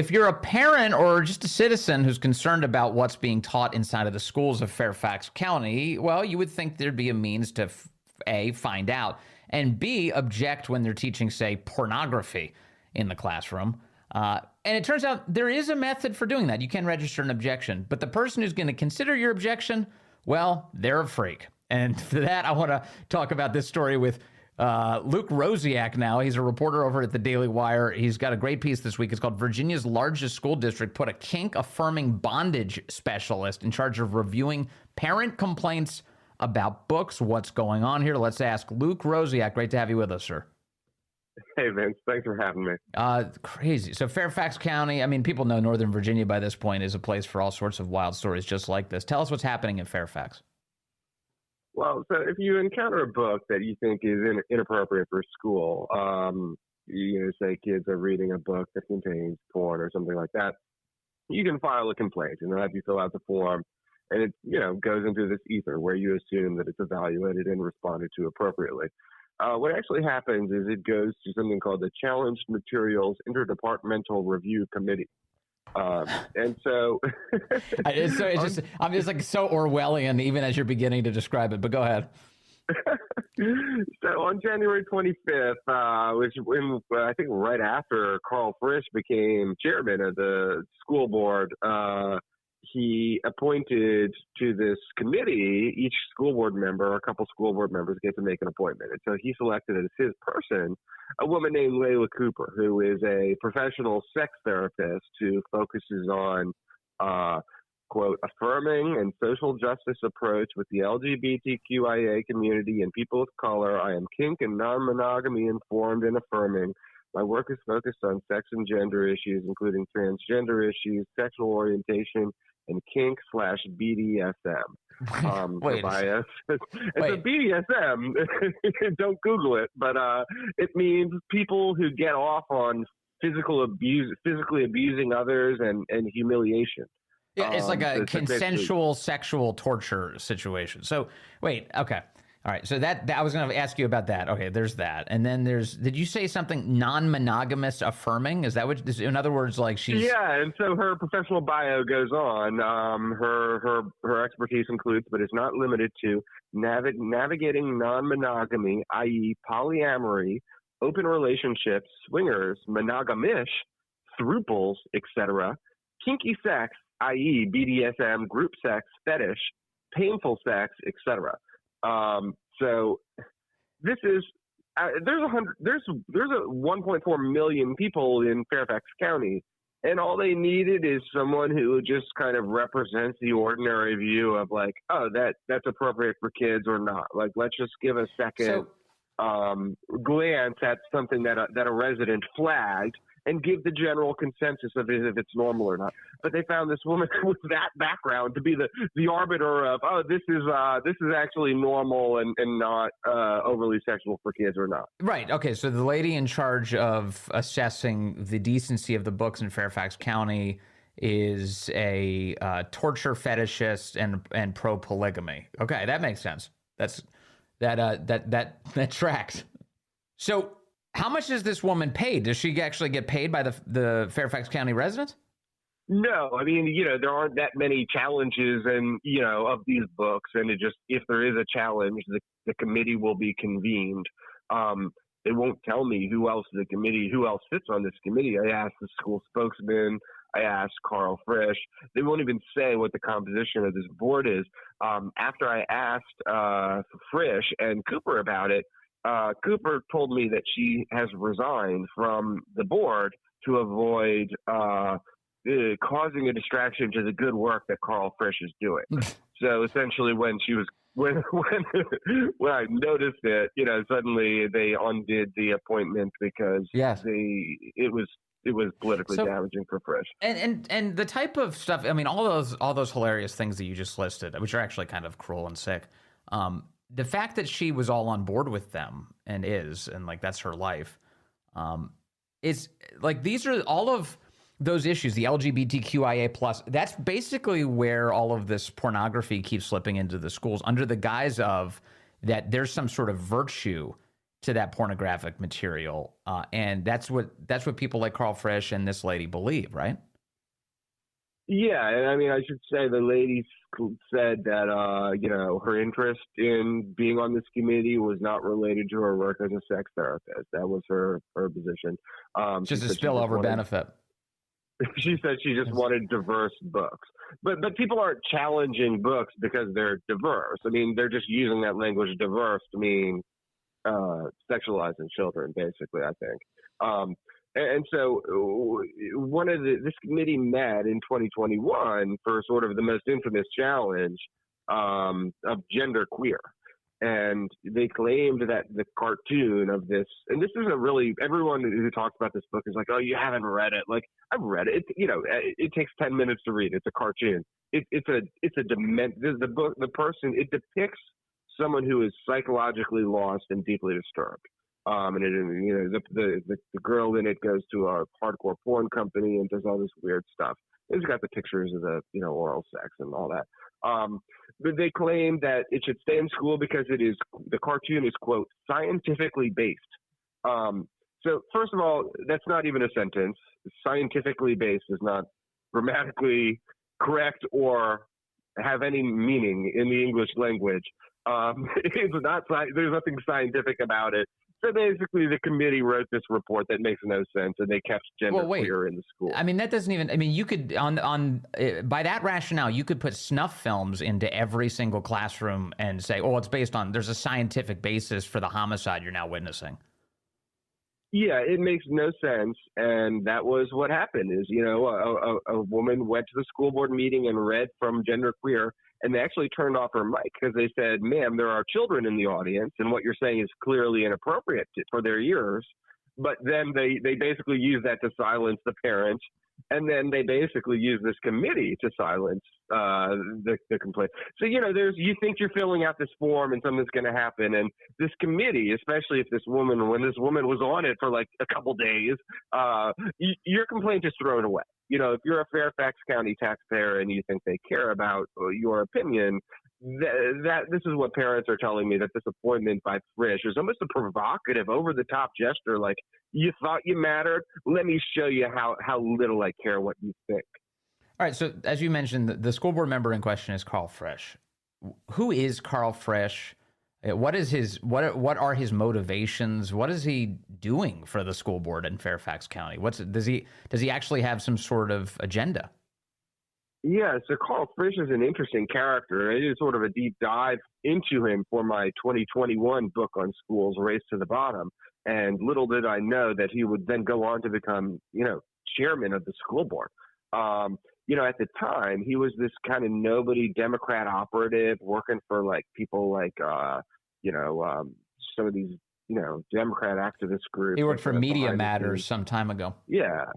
If you're a parent or just a citizen who's concerned about what's being taught inside of the schools of Fairfax County, well, you would think there'd be a means to A, find out, and B, object when they're teaching, say, pornography in the classroom. And it turns out there is a method for doing that. You can register an objection, but the person who's going to consider your objection, well, they're a freak. And for that, I want to talk about this story with Luke Rosiak now. He's a reporter over at the Daily Wire. He's got a great piece this week. It's called Virginia's Largest School District Put a Kink-Affirming Bondage Specialist in Charge of Reviewing Parent Complaints About Books. What's going on here? Let's ask Luke Rosiak. Great to have you with us, sir. Hey, Vince. Thanks for having me. Crazy. So Fairfax County, I mean, people know Northern Virginia by this point is a place for all sorts of wild stories just like this. Tell us what's happening in Fairfax. Well, so if you encounter a book that you think is inappropriate for school, say kids are reading a book that contains porn or something like that, you can file a complaint and they'll have you fill out the form. And it, goes into this ether where you assume that it's evaluated and responded to appropriately. What actually happens is it goes to something called the Challenged Materials Interdepartmental Review Committee. And so, I'm just like so Orwellian, even as you're beginning to describe it, but go ahead. So on January 25th, which when I think right after Carl Frisch became chairman of the school board, he appointed to this committee, each school board member, a couple school board members get to make an appointment. And so he selected as his person a woman named Layla Cooper, who is a professional sex therapist who focuses on, quote, affirming and social justice approach with the LGBTQIA community and people of color. I am kink and non-monogamy informed and affirming. My work is focused on sex and gender issues, including transgender issues, sexual orientation, and kink/BDSM. Wait. Bias. So BDSM, don't Google it, but it means people who get off on physically abusing others and humiliation. Yeah, it's like a consensual sexual torture situation. So wait, okay. All right, so that I was going to ask you about that. Okay, there's that, and then did you say something non-monogamous affirming? Is that what? In other words, like she's and so her professional bio goes on. Her expertise includes, but is not limited to, navigating non-monogamy, i.e., polyamory, open relationships, swingers, monogamish, thruples, etc., kinky sex, i.e., BDSM, group sex, fetish, painful sex, etc. So this is there's 1.4 million people in Fairfax County, and all they needed is someone who just kind of represents the ordinary view of like, oh, that's appropriate for kids or not. Like, let's just give a second glance at something that a resident flagged and give the general consensus of if it's normal or not. But they found this woman with that background to be the arbiter of, oh, this is actually normal and not overly sexual for kids or not. Right. Okay. So the lady in charge of assessing the decency of the books in Fairfax County is a torture fetishist and pro polygamy. Okay, that makes sense. That tracks. So, how much is this woman paid? Does she actually get paid by the Fairfax County residents? No, I mean, there aren't that many challenges of these books, and if there is a challenge, the committee will be convened. They won't tell me who else sits on this committee. I asked the school spokesman. I asked Carl Frisch. They won't even say what the composition of this board is. After I asked Frisch and Cooper about it, Cooper told me that she has resigned from the board to avoid causing a distraction to the good work that Carl Frisch is doing. So essentially, when I noticed it, suddenly they undid the appointment because it was politically damaging for Frisch. And the type of stuff, I mean, all those hilarious things that you just listed, which are actually kind of cruel and sick. The fact that she was all on board with them and like that's her life, is like these are all of those issues, the LGBTQIA plus. That's basically where all of this pornography keeps slipping into the schools under the guise of that there's some sort of virtue to that pornographic material, and that's what people like Carl Frisch and this lady believe, right? Yeah, and I mean, I should say the lady said that her interest in being on this committee was not related to her work as a sex therapist. That was her position. Just a spillover benefit. She said she just wanted diverse books, but people aren't challenging books because they're diverse. I mean, they're just using that language diverse to mean sexualizing children, basically, I think. And so this committee met in 2021 for sort of the most infamous challenge of gender queer. And they claimed that the cartoon of this, and this isn't really, everyone who talks about this book is like, oh, you haven't read it. Like, I've read it. It takes 10 minutes to read. It's a cartoon. The book, the person, it depicts someone who is psychologically lost and deeply disturbed. And the girl in it goes to a hardcore porn company and does all this weird stuff. It's got the pictures of the oral sex and all that. But they claim that it should stay in school because the cartoon is, quote, scientifically based. So first of all, that's not even a sentence. Scientifically based is not grammatically correct or have any meaning in the English language. It's not. There's nothing scientific about it. So basically, the committee wrote this report that makes no sense, and they kept gender queer in the school. I mean, that doesn't even. I mean, you could by that rationale, you could put snuff films into every single classroom and say, "Oh, it's based on." There's a scientific basis for the homicide you're now witnessing. Yeah, it makes no sense, and that was what happened. Is a woman went to the school board meeting and read from Gender Queer, and they actually turned off her mic because they said, "Ma'am, there are children in the audience, and what you're saying is clearly inappropriate for their ears." But then they basically use that to silence the parents, and then they basically use this committee to silence the complaint. So you think you're filling out this form and something's going to happen, and this committee, especially if when this woman was on it for like a couple days, your complaint is thrown away. If you're a Fairfax County taxpayer and you think they care about your opinion, that this is what parents are telling me, that this appointment by Frisch is almost a provocative, over-the-top gesture. Like, you thought you mattered? Let me show you how little I care what you think. All right. So as you mentioned, the school board member in question is Carl Frisch. Who is Carl Frisch? What are his motivations? What is he doing for the school board in Fairfax County? Does he actually have some sort of agenda? Yeah, so Carl Frisch is an interesting character. I did sort of a deep dive into him for my 2021 book on schools, Race to the Bottom. And little did I know that he would then go on to become, chairman of the school board. At the time, he was this kind of nobody Democrat operative working for like people like, some of these, Democrat activist groups. He worked for Media Matters some time ago. Yeah.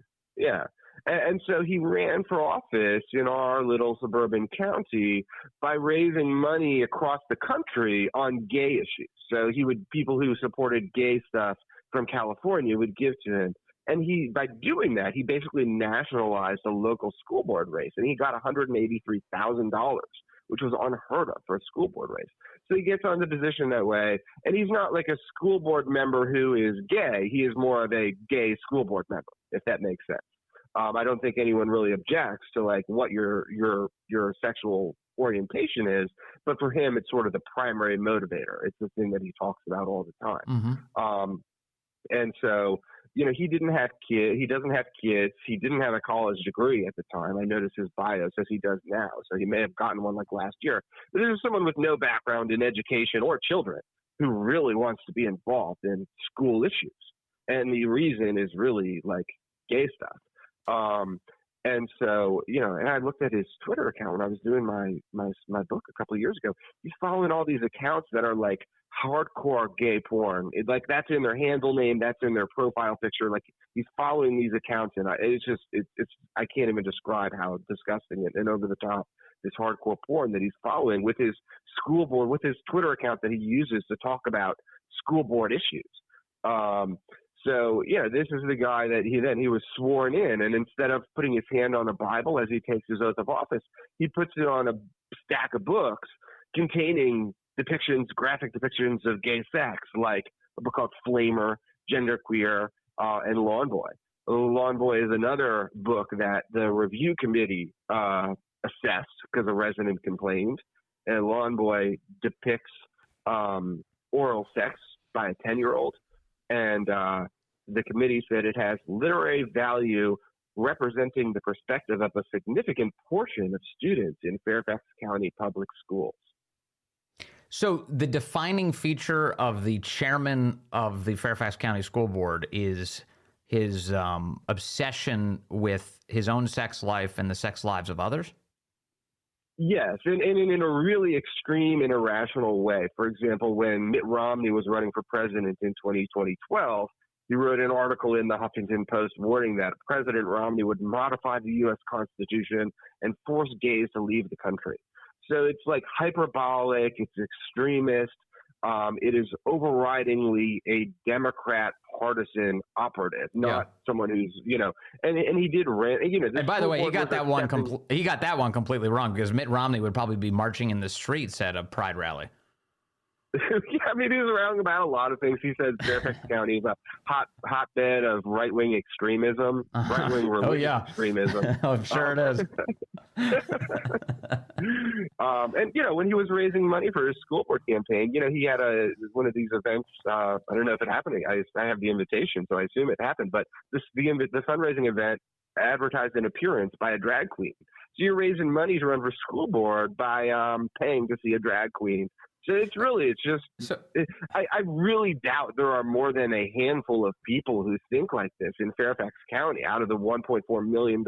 And so he ran for office in our little suburban county by raising money across the country on gay issues. So people who supported gay stuff from California would give to him. And by doing that, he basically nationalized a local school board race, and he got $183,000, which was unheard of for a school board race. So he gets on the position that way, and he's not like a school board member who is gay. He is more of a gay school board member, if that makes sense. I don't think anyone really objects to like what your sexual orientation is, but for him, it's sort of the primary motivator. It's the thing that he talks about all the time. Mm-hmm. And so, he didn't have kids. He doesn't have kids. He didn't have a college degree at the time. I noticed his bio says he does now. So he may have gotten one like last year. But this is someone with no background in education or children who really wants to be involved in school issues. And the reason is really like gay stuff. And so, and I looked at his Twitter account when I was doing my book a couple of years ago. He's following all these accounts that are like hardcore gay porn. That's in their handle name, that's in their profile picture. Like, he's following these accounts, and it's I can't even describe how disgusting and over the top this hardcore porn that he's following with his school board, with his Twitter account that he uses to talk about school board issues. So, this is the guy that he was sworn in, and instead of putting his hand on a Bible as he takes his oath of office, he puts it on a stack of books containing graphic depictions of gay sex, like a book called Flamer, Genderqueer, and Lawn Boy. Lawn Boy is another book that the review committee assessed because a resident complained. And Lawn Boy depicts oral sex by a 10-year-old. And the committee said it has literary value representing the perspective of a significant portion of students in Fairfax County public schools. So the defining feature of the chairman of the Fairfax County School Board is his obsession with his own sex life and the sex lives of others? Yes, and in a really extreme and irrational way. For example, when Mitt Romney was running for president in 2012, he wrote an article in the Huffington Post warning that President Romney would modify the U.S. Constitution and force gays to leave the country. So it's like hyperbolic, it's extremist, it is overridingly a Democrat partisan operative, not someone who's, and he did rant, And by the way, he got that one completely wrong, because Mitt Romney would probably be marching in the streets at a pride rally. Yeah, I mean, he was wrong about a lot of things. He said Fairfax County is a hotbed of right-wing extremism, right-wing religious extremism. I'm sure it is. And, when he was raising money for his school board campaign, he had one of these events. I don't know if it happened. I have the invitation, so I assume it happened. But the fundraising event advertised an appearance by a drag queen. So you're raising money to run for school board by paying to see a drag queen. So I really doubt there are more than a handful of people who think like this in Fairfax County out of the 1.4 million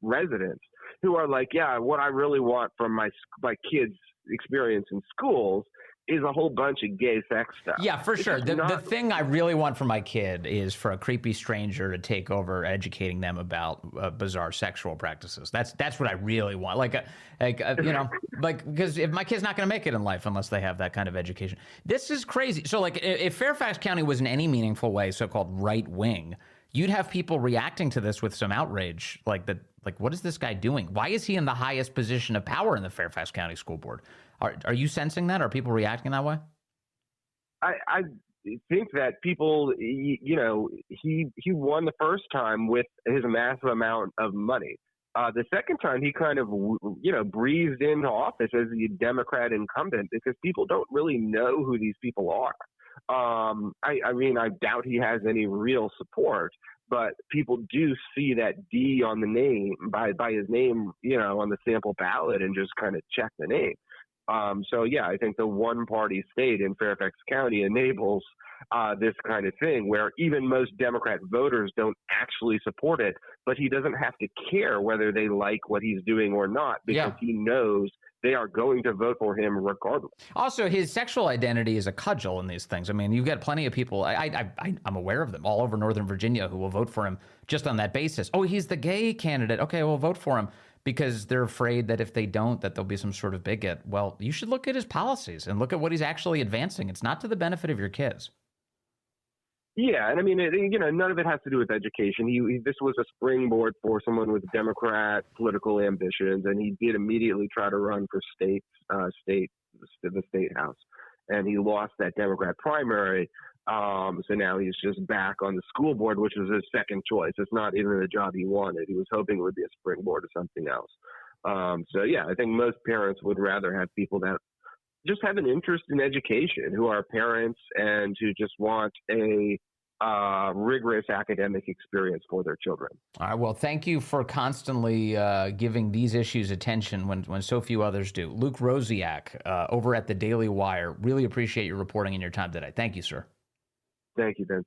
residents who are like, yeah, what I really want from my kids' experience in schools is a whole bunch of gay sex stuff. Yeah, for sure. The thing I really want for my kid is for a creepy stranger to take over educating them about bizarre sexual practices. That's what I really want. Because if my kid's not going to make it in life unless they have that kind of education. This is crazy. So if Fairfax County was in any meaningful way so-called right wing, you'd have people reacting to this with some outrage, like what is this guy doing? Why is he in the highest position of power in the Fairfax County School Board? Are you sensing that? Are people reacting that way? I think that people, he won the first time with his massive amount of money. The second time, he kind of, breezed into office as a Democrat incumbent because people don't really know who these people are. I mean, I doubt he has any real support, but people do see that D on the name by his name, on the sample ballot and just kind of check the name. I think the one-party state in Fairfax County enables this kind of thing where even most Democrat voters don't actually support it, but he doesn't have to care whether they like what he's doing or not because he knows they are going to vote for him regardless. Also, his sexual identity is a cudgel in these things. I mean, you've got plenty of people, I'm aware of them, all over Northern Virginia who will vote for him just on that basis. Oh, he's the gay candidate. Okay, we'll vote for him. Because they're afraid that if they don't, that there'll be some sort of bigot. Well, you should look at his policies and look at what he's actually advancing. It's not to the benefit of your kids. Yeah, and I mean, none of it has to do with education. This was a springboard for someone with Democrat political ambitions, and he did immediately try to run for the state house, and he lost that Democrat primary. So now he's just back on the school board, which was his second choice. It's not even the job he wanted. He was hoping it would be a springboard or something else. I think most parents would rather have people that just have an interest in education, who are parents and who just want a rigorous academic experience for their children. All right. Well, thank you for constantly giving these issues attention when so few others do. Luke Rosiak over at the Daily Wire. Really appreciate your reporting and your time today. Thank you, sir. Thank you, Vince.